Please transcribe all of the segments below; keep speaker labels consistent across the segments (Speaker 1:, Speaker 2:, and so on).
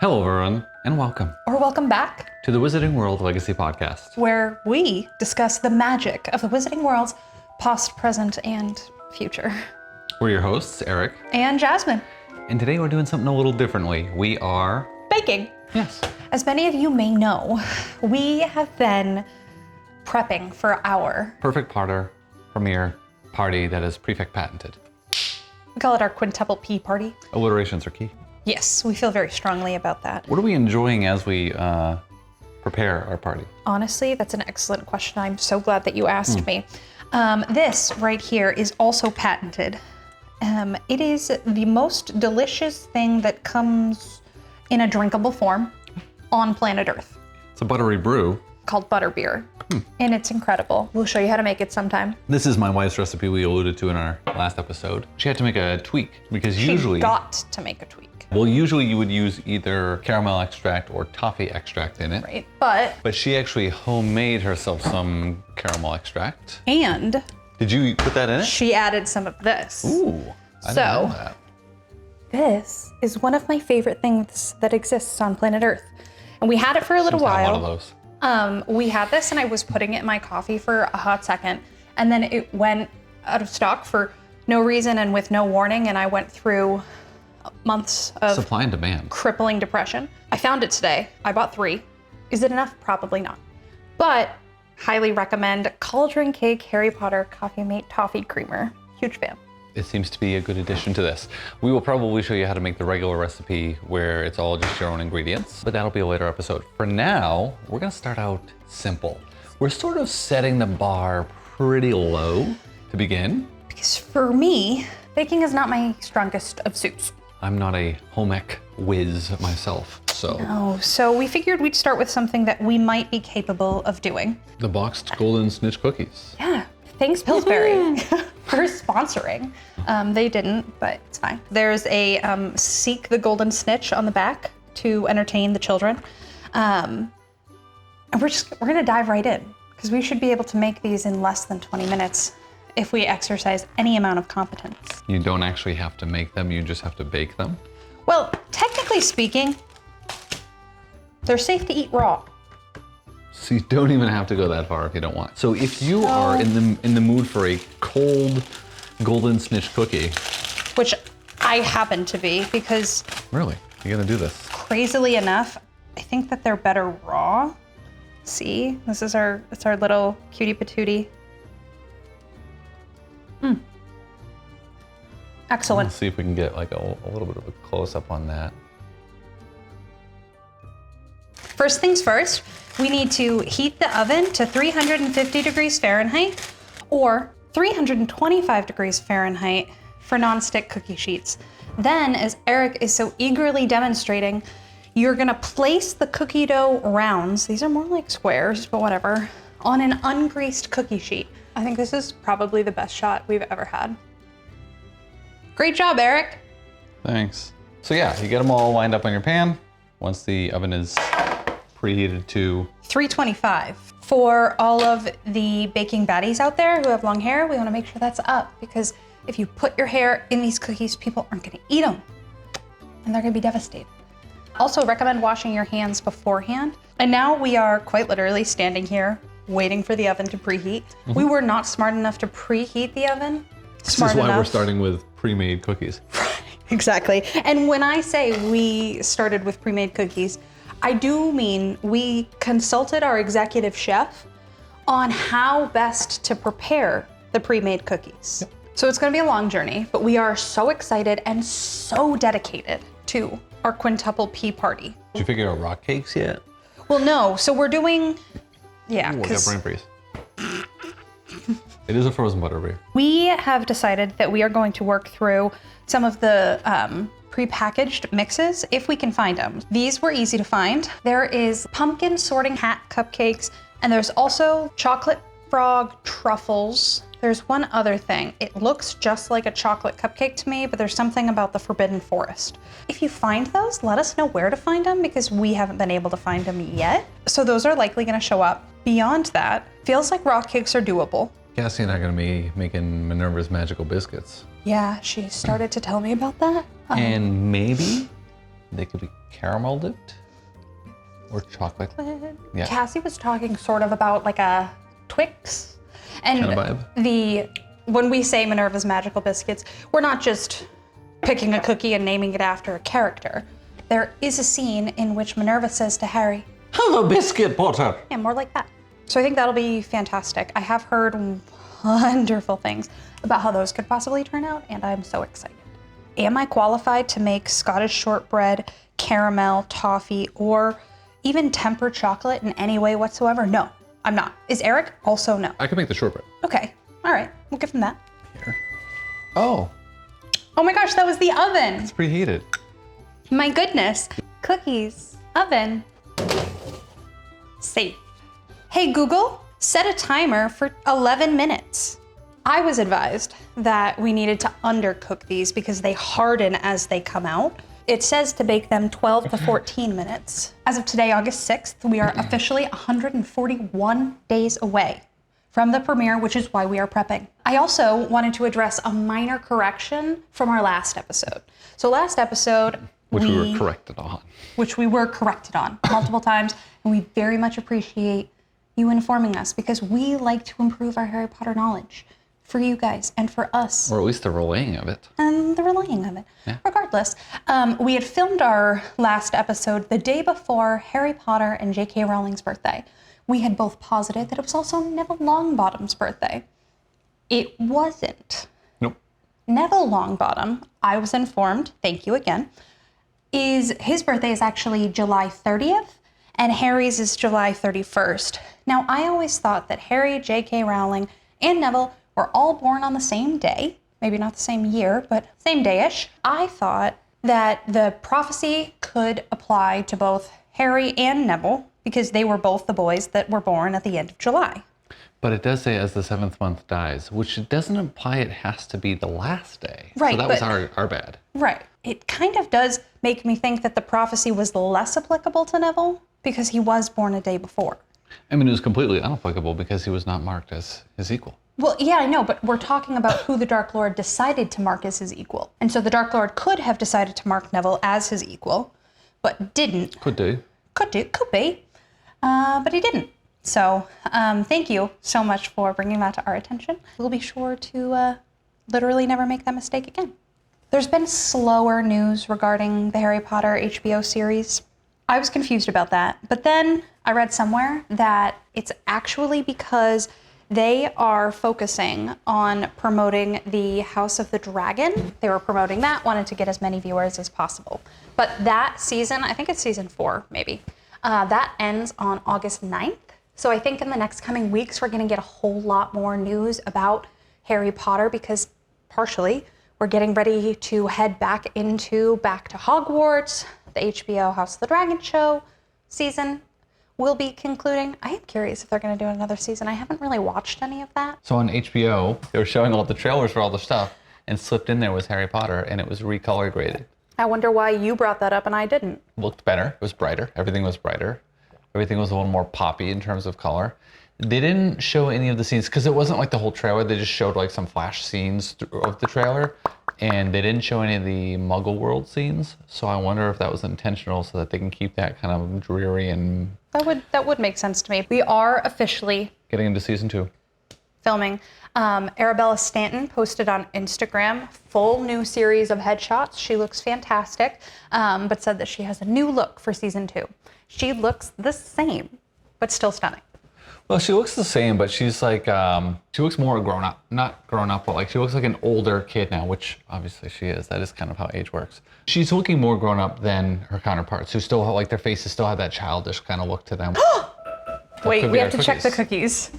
Speaker 1: Hello, everyone, and welcome
Speaker 2: Or welcome back
Speaker 1: to the Wizarding World Legacy Podcast,
Speaker 2: where we discuss the magic of the Wizarding World's past, present, and future.
Speaker 1: We're your hosts, Eric,
Speaker 2: And Jasmine.
Speaker 1: and today we're doing something a little differently. We are...
Speaker 2: Baking.
Speaker 1: Yes.
Speaker 2: As many of you may know, we have been prepping for our...
Speaker 1: Perfect Potter premiere party that is Prefect patented.
Speaker 2: We call it our quintuple P party.
Speaker 1: Alliterations are key.
Speaker 2: Yes, we feel very strongly about that.
Speaker 1: What are we enjoying as we prepare our party?
Speaker 2: Honestly, that's an excellent question. I'm so glad that you asked me. This right here is also patented. It is the most delicious thing that comes in a drinkable form on planet Earth.
Speaker 1: It's a buttery brew.
Speaker 2: Called butterbeer. And it's incredible. We'll show you how to make it sometime.
Speaker 1: This is my wife's recipe we alluded to in our last episode. She had to make a tweak because usually...
Speaker 2: She got to make a tweak.
Speaker 1: Well, usually you would use either caramel extract or toffee extract in it.
Speaker 2: Right, but
Speaker 1: she actually homemade herself some caramel extract.
Speaker 2: And
Speaker 1: Did you put that in it?
Speaker 2: she added some of this.
Speaker 1: Ooh, I didn't know that.
Speaker 2: This is one of my favorite things that exists on planet Earth. And we had it for a little
Speaker 1: Seems to have
Speaker 2: while.
Speaker 1: one of those.
Speaker 2: We had this and I was putting it in my coffee for a hot second. And then it went out of stock for no reason and with no warning. And I went through months of
Speaker 1: Supply and demand.
Speaker 2: crippling depression. I found it today. I bought 3. Is it enough? Probably not. But highly recommend Cauldron Cake Harry Potter Coffee Mate Toffee Creamer. Huge fan.
Speaker 1: It seems to be a good addition to this. We will probably show you how to make the regular recipe where it's all just your own ingredients, but that'll be a later episode. For now, we're gonna start out simple. We're sort of setting the bar pretty low to begin.
Speaker 2: Because for me, baking is not my strongest of suits.
Speaker 1: I'm not a home ec whiz myself, so.
Speaker 2: Oh, so we figured we'd start with something that we might be capable of doing.
Speaker 1: The boxed Golden Snitch cookies.
Speaker 2: Yeah, thanks Pillsbury for sponsoring. They didn't, but it's fine. There's a Seek the Golden Snitch on the back to entertain the children. And we're gonna dive right in because we should be able to make these in less than 20 minutes if we exercise any amount of competence.
Speaker 1: You don't actually have to make them, you just have to bake them.
Speaker 2: Well, technically speaking, they're safe to eat raw.
Speaker 1: So you don't even have to go that far if you don't want. So if you are in the mood for a cold Golden Snitch cookie.
Speaker 2: Which I happen to be because
Speaker 1: Really? You're gonna do this?
Speaker 2: crazily enough, I think that they're better raw. See, it's our little cutie patootie. Excellent.
Speaker 1: Let's see if we can get like a little bit of a close up on that.
Speaker 2: First things first, we need to heat the oven to 350 degrees Fahrenheit or 325 degrees Fahrenheit for nonstick cookie sheets. Then, as Eric is so eagerly demonstrating, you're gonna place the cookie dough rounds, these are more like squares, but whatever, on an ungreased cookie sheet. I think this is probably the best shot we've ever had. Great job, Eric.
Speaker 1: Thanks. So yeah, you get them all lined up on your pan. Once the oven is preheated to
Speaker 2: 325. For all of the baking baddies out there who have long hair, we wanna make sure that's up because if you put your hair in these cookies, people aren't gonna eat them and they're gonna be devastated. Also recommend washing your hands beforehand. And now we are quite literally standing here waiting for the oven to preheat. We were not smart enough to preheat the oven.
Speaker 1: This is why we're starting with pre-made cookies.
Speaker 2: Exactly. And when I say we started with pre-made cookies, I do mean we consulted our executive chef on how best to prepare the pre-made cookies. Yep. So it's gonna be a long journey, but we are so excited and so dedicated to our quintuple P party.
Speaker 1: Did you figure out rock cakes yet?
Speaker 2: Well, no, so we're doing, yeah.
Speaker 1: Ooh, I got brain freeze. It is a frozen butterbeer.
Speaker 2: We have decided that we are going to work through some of the prepackaged mixes if we can find them. These were easy to find. There is pumpkin sorting hat cupcakes, and there's also chocolate frog truffles. There's one other thing. It looks just like a chocolate cupcake to me, but there's something about the forbidden forest. If you find those, let us know where to find them because we haven't been able to find them yet. So those are likely gonna show up. Beyond that, feels like rock cakes are doable.
Speaker 1: Cassie and I are gonna be making Minerva's magical biscuits.
Speaker 2: Yeah, she started to tell me about that.
Speaker 1: And maybe They could be caramel dipped or chocolate. Yeah.
Speaker 2: Cassie was talking sort of about like a Twix. And
Speaker 1: Kind of vibe.
Speaker 2: when we say Minerva's Magical Biscuits, we're not just picking a cookie and naming it after a character. There is a scene in which Minerva says to Harry,
Speaker 1: "Have a biscuit, Potter."
Speaker 2: yeah, more like that. So I think that'll be fantastic. I have heard wonderful things about how those could possibly turn out, and I'm so excited. Am I qualified to make Scottish shortbread, caramel, toffee, or even tempered chocolate in any way whatsoever? No, I'm not. Is Eric? Also no.
Speaker 1: I can make the shortbread.
Speaker 2: Okay, all right, we'll give him that.
Speaker 1: Here. Oh,
Speaker 2: Oh my gosh, that was the oven.
Speaker 1: it's preheated.
Speaker 2: My goodness. Cookies, oven, safe. Hey Google, set a timer for 11 minutes. I was advised that we needed to undercook these because they harden as they come out. It says to bake them 12 to 14 minutes. As of today, August 6th, we are officially 141 days away from the premiere, which is why we are prepping. I also wanted to address a minor correction from our last episode. So last episode,
Speaker 1: Which we were corrected on.
Speaker 2: Which we were corrected on multiple times, and we very much appreciate you informing us because we like to improve our Harry Potter knowledge for you guys and for us.
Speaker 1: Or at least the relaying of it.
Speaker 2: And the relaying of it.
Speaker 1: Yeah.
Speaker 2: Regardless, we had filmed our last episode the day before Harry Potter and J.K. Rowling's birthday. We had both posited that it was also Neville Longbottom's birthday. It wasn't.
Speaker 1: Nope.
Speaker 2: Neville Longbottom, I was informed, thank you again, his birthday is actually July 30th, and Harry's is July 31st. Now, I always thought that Harry, J.K. Rowling, and Neville were all born on the same day. Maybe not the same year, but same day-ish. I thought that the prophecy could apply to both Harry and Neville because they were both the boys that were born at the end of July.
Speaker 1: But it does say as the 7th month dies, which doesn't imply it has to be the last day.
Speaker 2: Right,
Speaker 1: So that was our bad.
Speaker 2: Right. It kind of does make me think that the prophecy was less applicable to Neville because he was born a day before.
Speaker 1: I mean, it was completely unapplicable because he was not marked as his equal.
Speaker 2: Well, yeah, I know, but we're talking about who the Dark Lord decided to mark as his equal. And so the Dark Lord could have decided to mark Neville as his equal, but didn't.
Speaker 1: Could do.
Speaker 2: Could be, but he didn't. So thank you so much for bringing that to our attention. We'll be sure to literally never make that mistake again. There's been slower news regarding the Harry Potter HBO series. I was confused about that, but then I read somewhere that it's actually because they are focusing on promoting the House of the Dragon. They were promoting that, wanted to get as many viewers as possible. But that season, I think it's season 4 maybe, that ends on August 9th. So I think in the next coming weeks, we're gonna get a whole lot more news about Harry Potter because partially we're getting ready to head back to Hogwarts. The HBO House of the Dragon show season will be concluding. I am curious if they're gonna do another season. I haven't really watched any of that.
Speaker 1: So on HBO, they were showing all the trailers for all the stuff, and slipped in there was Harry Potter, and it was recolor graded.
Speaker 2: I wonder why you brought that up and I didn't.
Speaker 1: Looked better. It was brighter. Everything was brighter. Everything was a little more poppy in terms of color. They didn't show any of the scenes because it wasn't like the whole trailer. They just showed like some flash scenes of the trailer, and they didn't show any of the Muggle world scenes. So I wonder if that was intentional so that they can keep that kind of dreary and...
Speaker 2: That would make sense to me. We are officially
Speaker 1: getting into season 2.
Speaker 2: Filming. Arabella Stanton posted on Instagram full new series of headshots. She looks fantastic, but said that she has a new look for season 2. She looks the same, but still stunning.
Speaker 1: Well, she looks the same, but she's like, she looks more grown up. Not grown up, but like she looks like an older kid now, which obviously she is. That is kind of how age works. She's looking more grown up than her counterparts, who still have, like, their faces still have that childish kind of look to them.
Speaker 2: Wait, we have to check the cookies.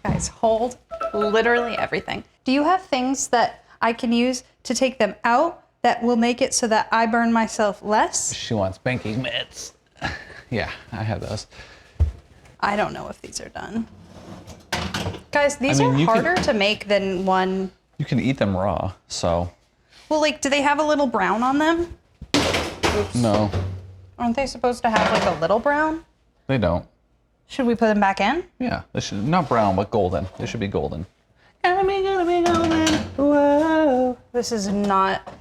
Speaker 2: Guys, hold literally everything. Do you have things that I can use to take them out that will make it so that I burn myself less?
Speaker 1: She wants banking mitts. Yeah, I have those.
Speaker 2: I don't know if these are done. Guys, these are harder to make than one.
Speaker 1: You can eat them raw, so.
Speaker 2: Well, like, do they have a little brown on them? Oops.
Speaker 1: No.
Speaker 2: Aren't they supposed to have like a little brown?
Speaker 1: They don't.
Speaker 2: Should we put them back in?
Speaker 1: Yeah, they should, not brown, but golden. They should be golden. Gonna be golden. Whoa.
Speaker 2: This is not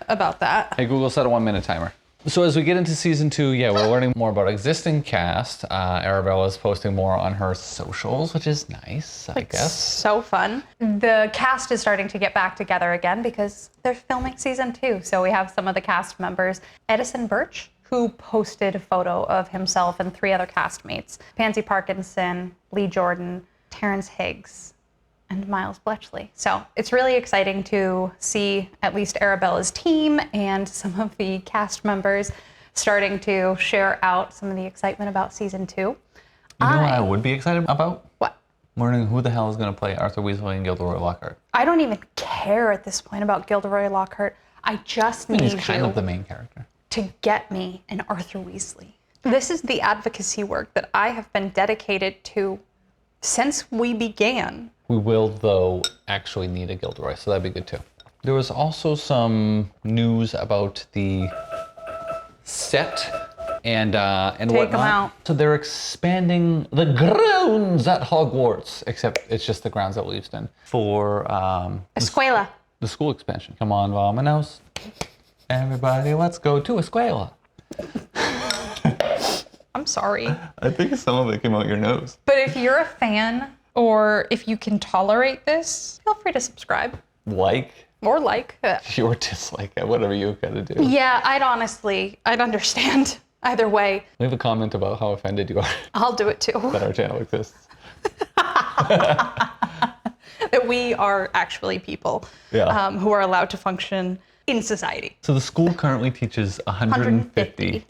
Speaker 2: about that.
Speaker 1: Hey, Google, set a 1 minute timer. So as we get into season 2, yeah, we're learning more about existing cast. Arabella's posting more on her socials, which is nice, I guess.
Speaker 2: So fun. The cast is starting to get back together again because they're filming season 2. So we have some of the cast members. Edison Birch, who posted a photo of himself and 3 other castmates. Pansy Parkinson, Lee Jordan, Terrence Higgs, and Miles Bletchley. So it's really exciting to see at least Arabella's team and some of the cast members starting to share out some of the excitement about season 2.
Speaker 1: You know what I would be excited about?
Speaker 2: What?
Speaker 1: Learning who the hell is going to play Arthur Weasley and Gilderoy Lockhart.
Speaker 2: I don't even care at this point about Gilderoy Lockhart. I just need
Speaker 1: He's kind of the main character.
Speaker 2: To get me an Arthur Weasley. This is the advocacy work that I have been dedicated to since we began.
Speaker 1: We will, though, actually need a Gilderoy, so that'd be good too. There was also some news about the set and
Speaker 2: Take
Speaker 1: whatnot.
Speaker 2: them out.
Speaker 1: So they're expanding the grounds at Hogwarts, except it's just the grounds at Leavesden for
Speaker 2: Escuela.
Speaker 1: the school expansion. Come on, Vamanos. Everybody, let's go to Escuela.
Speaker 2: I'm sorry.
Speaker 1: I think some of it came out your nose.
Speaker 2: But if you're a fan or if you can tolerate this, feel free to subscribe
Speaker 1: Like
Speaker 2: or like.
Speaker 1: or dislike it, whatever you gotta do.
Speaker 2: Yeah, I'd understand either way.
Speaker 1: Leave a comment about how offended you are
Speaker 2: I'll do it too.
Speaker 1: that our channel exists.
Speaker 2: That we are actually people who are allowed to function in society.
Speaker 1: So the school currently teaches 150.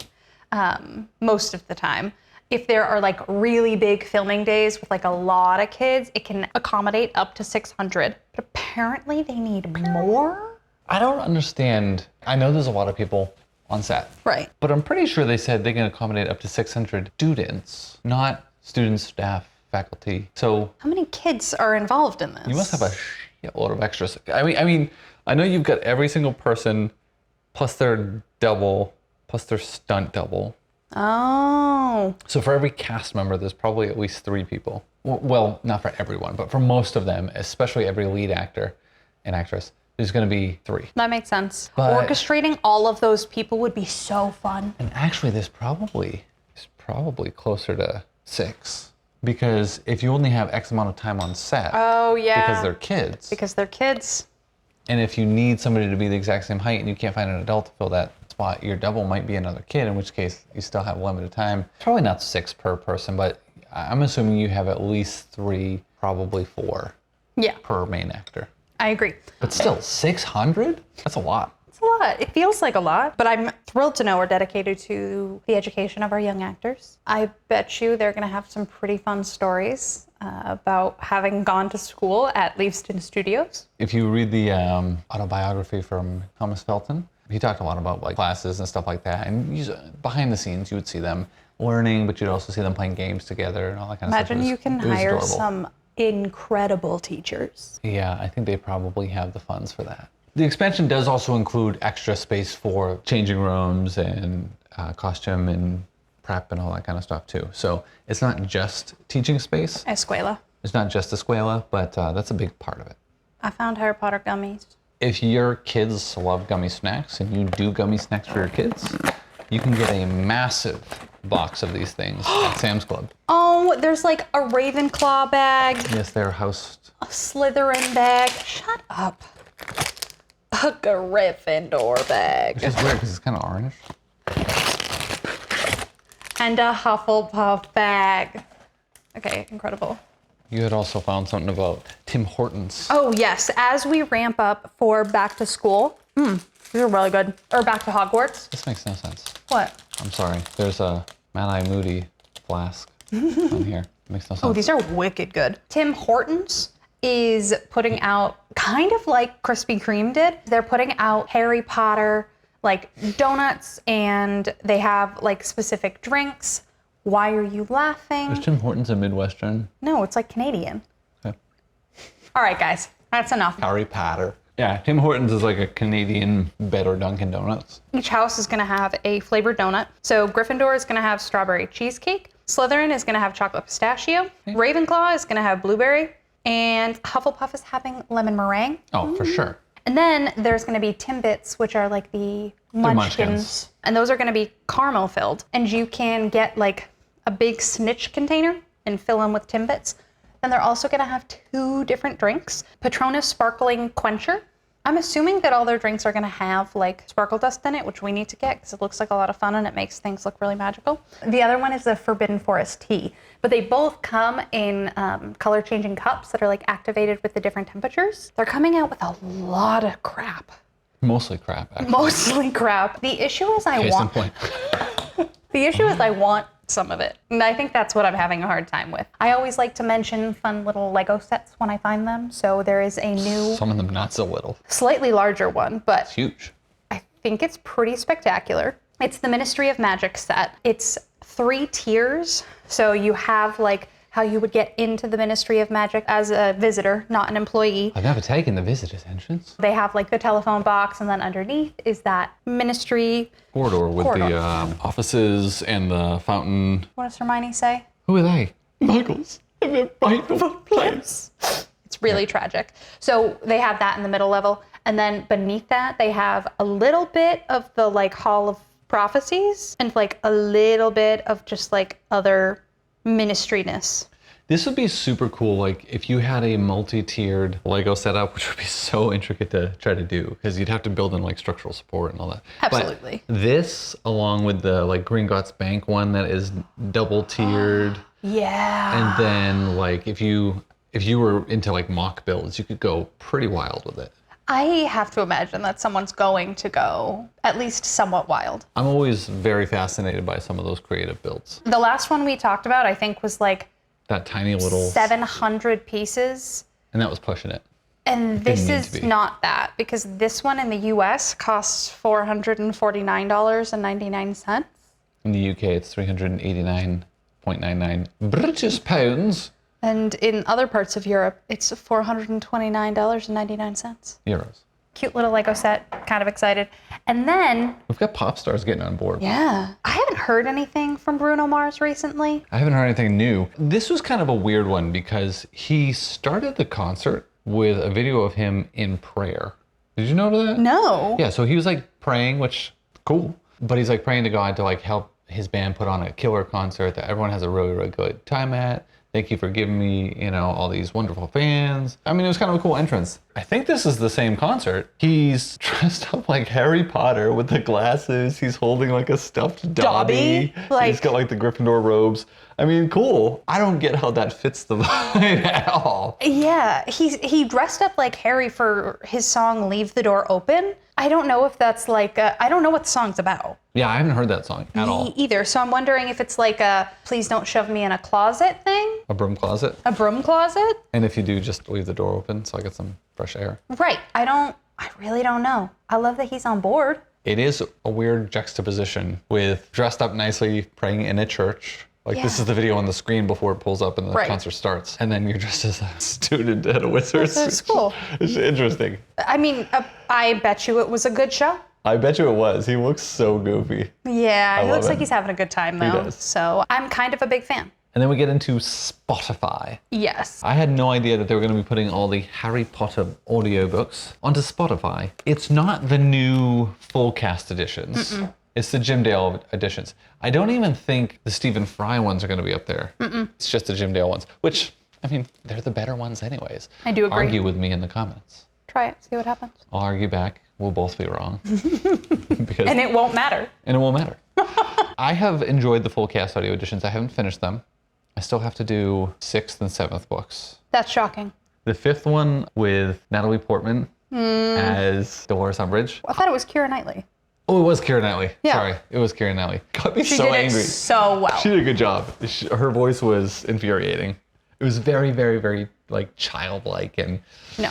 Speaker 2: Most of the time. If there are like really big filming days with like a lot of kids, it can accommodate up to 600. But apparently they need more.
Speaker 1: I don't understand. I know there's a lot of people on set.
Speaker 2: Right.
Speaker 1: But I'm pretty sure they said they can accommodate up to 600 students, not students, staff, faculty. So
Speaker 2: How many kids are involved in this?
Speaker 1: you must have a shitload of extras. I mean, I know you've got every single person plus their double, plus their stunt double.
Speaker 2: Oh.
Speaker 1: So for every cast member, there's probably at least 3 people. Well, not for everyone, but for most of them, especially every lead actor and actress, there's going to be 3.
Speaker 2: That makes sense.
Speaker 1: But-
Speaker 2: Orchestrating all of those people would be so fun.
Speaker 1: And actually, there's probably closer to 6. Because if you only have X amount of time on set,
Speaker 2: Oh, yeah.
Speaker 1: because they're kids,
Speaker 2: Because they're kids.
Speaker 1: and if you need somebody to be the exact same height and you can't find an adult to fill that spot, your double might be another kid, in which case you still have limited time. Probably not 6 per person, but I'm assuming you have at least 3, probably 4
Speaker 2: Yeah,
Speaker 1: per main actor.
Speaker 2: I agree.
Speaker 1: But still, 600? That's a lot.
Speaker 2: It's a lot. It feels like a lot, but I'm thrilled to know we're dedicated to the education of our young actors. I bet you they're going to have some pretty fun stories about having gone to school at Leavesden Studios.
Speaker 1: If you read the autobiography from Thomas Felton, he talked a lot about like classes and stuff like that. And behind the scenes, you would see them learning, but you'd also see them playing games together and all that kind of stuff.
Speaker 2: Imagine you can
Speaker 1: It was
Speaker 2: hire
Speaker 1: adorable.
Speaker 2: some incredible teachers.
Speaker 1: Yeah, I think they probably have the funds for that. The expansion does also include extra space for changing rooms and costume and prep and all that kind of stuff too. So it's not just teaching space.
Speaker 2: Escuela.
Speaker 1: It's not just Escuela, but that's a big part of it.
Speaker 2: I found Harry Potter gummies.
Speaker 1: If your kids love gummy snacks and you do gummy snacks for your kids, you can get a massive box of these things at Sam's Club.
Speaker 2: Oh, there's like a Ravenclaw bag,
Speaker 1: Yes, they're housed.
Speaker 2: a Slytherin bag. Shut up. A Gryffindor bag.
Speaker 1: Which is weird because it's kind of orange.
Speaker 2: And a Hufflepuff bag. Okay, incredible.
Speaker 1: You had also found something about Tim Hortons.
Speaker 2: Oh yes, as we ramp up for back to school. These are really good. Or back to Hogwarts.
Speaker 1: This makes no sense.
Speaker 2: What?
Speaker 1: I'm sorry. There's a Mad-Eye Moody flask on here. It makes no sense.
Speaker 2: Oh, these are wicked good. Tim Hortons is putting out, kind of like Krispy Kreme did, they're putting out Harry Potter like donuts, and they have like specific drinks. Why are you laughing?
Speaker 1: Is Tim Hortons a Midwestern?
Speaker 2: No, it's like Canadian.
Speaker 1: Okay.
Speaker 2: All right, guys, that's enough.
Speaker 1: Harry Potter. Yeah, Tim Hortons is like a Canadian better Dunkin' Donuts.
Speaker 2: Each house is gonna have a flavored donut. So Gryffindor is gonna have strawberry cheesecake. Slytherin is gonna have chocolate pistachio. Ravenclaw is gonna have blueberry. And Hufflepuff is having lemon meringue.
Speaker 1: Oh, for sure.
Speaker 2: And then there's going to be Timbits, which are like the munchkins. And those are going to be caramel filled. And you can get like a big Snitch container and fill them with Timbits. Then they're also going to have 2 different drinks. Patronus Sparkling Quencher. I'm assuming that all their drinks are going to have like sparkle dust in it, which we need to get because it looks like a lot of fun and it makes things look really magical. The other one is the Forbidden Forest Tea, but they both come in color changing cups that are like activated with the different temperatures. They're coming out with a lot of crap.
Speaker 1: Mostly crap, actually.
Speaker 2: Mostly crap. The issue is I want some of it. And I think that's what I'm having a hard time with. I always like to mention fun little Lego sets when I find them. So there is a new...
Speaker 1: Some of them not so little.
Speaker 2: Slightly larger one, but...
Speaker 1: It's huge.
Speaker 2: I think it's pretty spectacular. It's the Ministry of Magic set. It's 3 tiers. So you have like how you would get into the Ministry of Magic as a visitor, not an employee.
Speaker 1: I've never taken the visitor's entrance.
Speaker 2: They have like the telephone box, and then underneath is that ministry
Speaker 1: corridor with the offices and the fountain.
Speaker 2: What does Hermione say?
Speaker 1: Who are they? Muggles in their rightful place.
Speaker 2: It's really tragic. So they have that in the middle level, and then beneath that they have a little bit of the like Hall of Prophecies and like a little bit of just like other ministry-ness.
Speaker 1: This would be super cool, like if you had a multi-tiered Lego setup, which would be so intricate to try to do, because you'd have to build in like structural support and all that.
Speaker 2: Absolutely.
Speaker 1: But this, along with the like Gringotts Bank one that is double tiered.
Speaker 2: Yeah.
Speaker 1: And then like if you were into like mock builds, you could go pretty wild with it.
Speaker 2: I have to imagine that someone's going to go at least somewhat wild.
Speaker 1: I'm always very fascinated by some of those creative builds.
Speaker 2: The last one we talked about, I think, was like
Speaker 1: that tiny little
Speaker 2: 700 pieces.
Speaker 1: And that was pushing it.
Speaker 2: And this is not that, because this one in the US costs $449.99.
Speaker 1: In the UK, it's 389.99 British pounds.
Speaker 2: And in other parts of Europe, it's $429.99.
Speaker 1: Euros.
Speaker 2: Cute little Lego set, kind of excited. And then...
Speaker 1: We've got pop stars getting on board.
Speaker 2: Yeah. I haven't heard anything from Bruno Mars recently.
Speaker 1: I haven't heard anything new. This was kind of a weird one because he started the concert with a video of him in prayer. Did you know that?
Speaker 2: No.
Speaker 1: Yeah, so he was like praying, which, cool. But he's like praying to God to like help his band put on a killer concert that everyone has a really, really good time at. Thank you for giving me, you know, all these wonderful fans. I mean, it was kind of a cool entrance. I think this is the same concert. He's dressed up like Harry Potter with the glasses. He's holding like a stuffed Dobby. He's got like the Gryffindor robes. I mean, cool. I don't get how that fits the vibe at all.
Speaker 2: Yeah, he dressed up like Harry for his song Leave the Door Open. I don't know if that's like, I don't know what the song's about.
Speaker 1: Yeah, I haven't heard that song at all.
Speaker 2: Me either. So I'm wondering if it's like a please don't shove me in a closet thing.
Speaker 1: A broom closet?
Speaker 2: A broom closet?
Speaker 1: And if you do, just leave the door open so I get some fresh air.
Speaker 2: Right. I really don't know. I love that he's on board.
Speaker 1: It is a weird juxtaposition with dressed up nicely, praying in a church. Like this is the video on the screen before it pulls up and the concert starts. And then you're dressed as a student at a Wizards.
Speaker 2: That's cool.
Speaker 1: It's interesting.
Speaker 2: I mean, I bet you it was a good show.
Speaker 1: I bet you it was. He looks so goofy.
Speaker 2: Yeah, he looks like he's having a good time though.
Speaker 1: He does.
Speaker 2: So I'm kind of a big fan.
Speaker 1: And then we get into Spotify.
Speaker 2: Yes.
Speaker 1: I had no idea that they were going to be putting all the Harry Potter audiobooks onto Spotify. It's not the new full cast editions. Mm-mm. It's the Jim Dale editions. I don't even think the Stephen Fry ones are going to be up there. Mm-mm. It's just the Jim Dale ones, which, I mean, they're the better ones anyways.
Speaker 2: I do agree.
Speaker 1: Argue with me in the comments.
Speaker 2: Try it, see what happens.
Speaker 1: I'll argue back. We'll both be wrong.
Speaker 2: And it won't matter.
Speaker 1: And it won't matter. I have enjoyed the full cast audio editions. I haven't finished them. I still have to do 6th and 7th books.
Speaker 2: That's shocking.
Speaker 1: The 5th one with Natalie Portman as Dolores Umbridge.
Speaker 2: I thought it was Keira Knightley.
Speaker 1: Oh, it was Keira Knightley.
Speaker 2: Yeah.
Speaker 1: Sorry, it was Keira Knightley. Got me
Speaker 2: She
Speaker 1: so
Speaker 2: did
Speaker 1: angry.
Speaker 2: It so well.
Speaker 1: She did a good job. Her voice was infuriating. It was very, very, very like childlike and.
Speaker 2: No.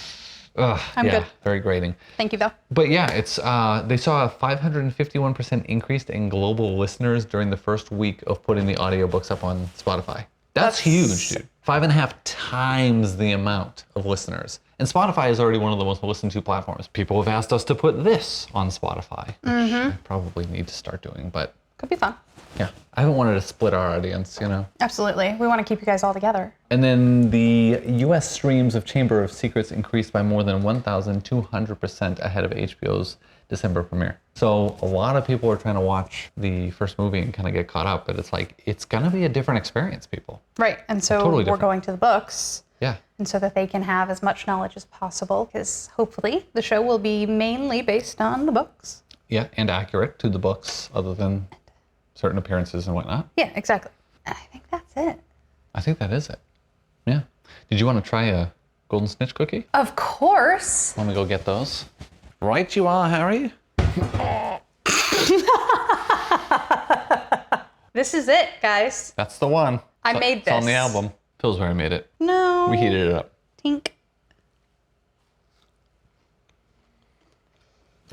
Speaker 2: I'm good.
Speaker 1: Very grating.
Speaker 2: Thank you, though.
Speaker 1: But yeah, it's they saw a 551% increase in global listeners during the first week of putting the audiobooks up on Spotify. That's huge, dude. 5.5 times the amount of listeners. And Spotify is already one of the most listened to platforms. People have asked us to put this on Spotify, which I probably need to start doing, but
Speaker 2: could be fun.
Speaker 1: Yeah, I haven't wanted to split our audience, you know?
Speaker 2: Absolutely. We want to keep you guys all together.
Speaker 1: And then the US streams of Chamber of Secrets increased by more than 1,200% ahead of HBO's December premiere. So a lot of people are trying to watch the first movie and kind of get caught up, but it's like, it's gonna be a different experience, people.
Speaker 2: Right, and so
Speaker 1: Totally
Speaker 2: we're
Speaker 1: different.
Speaker 2: going to the books.
Speaker 1: Yeah.
Speaker 2: And so that they can have as much knowledge as possible, because hopefully the show will be mainly based on the books.
Speaker 1: Yeah, and accurate to the books, other than certain appearances and whatnot.
Speaker 2: Yeah, exactly. I think that's it.
Speaker 1: I think that is it. Yeah. Did you want to try a Golden Snitch cookie?
Speaker 2: Of course.
Speaker 1: Want to go get those? Right you are, Harry.
Speaker 2: This is it, guys.
Speaker 1: That's the one.
Speaker 2: I made
Speaker 1: It's on the
Speaker 2: this.
Speaker 1: album. Pillsbury made it.
Speaker 2: No.
Speaker 1: We heated it up.
Speaker 2: Tink.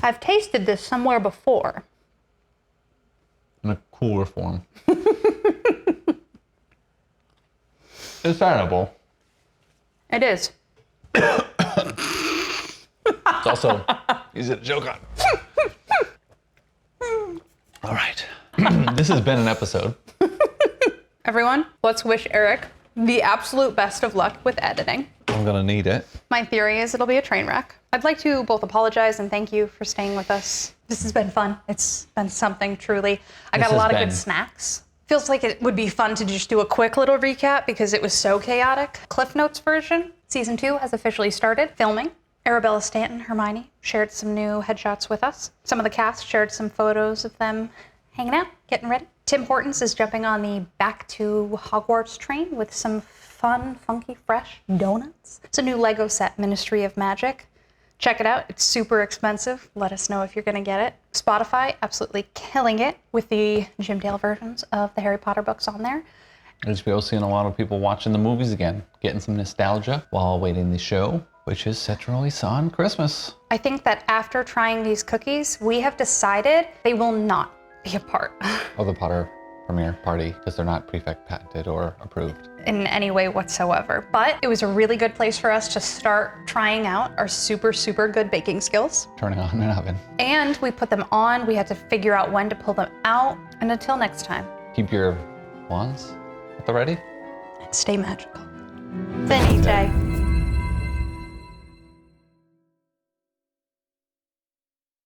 Speaker 2: I've tasted this somewhere before.
Speaker 1: In a cooler form. It's edible.
Speaker 2: It is.
Speaker 1: It's also easy to joke on. All right. This has been an episode.
Speaker 2: Everyone, let's wish Eric the absolute best of luck with editing.
Speaker 1: I'm gonna need it.
Speaker 2: My theory is it'll be a train wreck. I'd like to both apologize and thank you for staying with us. This has been fun. It's been something truly. I got a lot of good snacks. Feels like it would be fun to just do a quick little recap because it was so chaotic. Cliff Notes version. Season 2 has officially started filming. Arabella Stanton, Hermione, shared some new headshots with us. Some of the cast shared some photos of them hanging out, getting ready. Tim Hortons is jumping on the Back to Hogwarts train with some fun, funky, fresh donuts. It's a new Lego set, Ministry of Magic. Check it out. It's super expensive. Let us know if you're going to get it. Spotify, absolutely killing it with the Jim Dale versions of the Harry Potter books on there.
Speaker 1: HBO seeing a lot of people watching the movies again, getting some nostalgia while awaiting the show, which is set to release on Christmas.
Speaker 2: I think that after trying these cookies, we have decided they will not be a part
Speaker 1: Of the Potter premiere party, because they're not Prefect patented or approved.
Speaker 2: in any way whatsoever. But it was a really good place for us to start trying out our super, super good baking skills.
Speaker 1: Turning on an oven.
Speaker 2: And we put them on. We had to figure out when to pull them out. And until next time,
Speaker 1: Keep your wands at the ready.
Speaker 2: stay magical. Finite.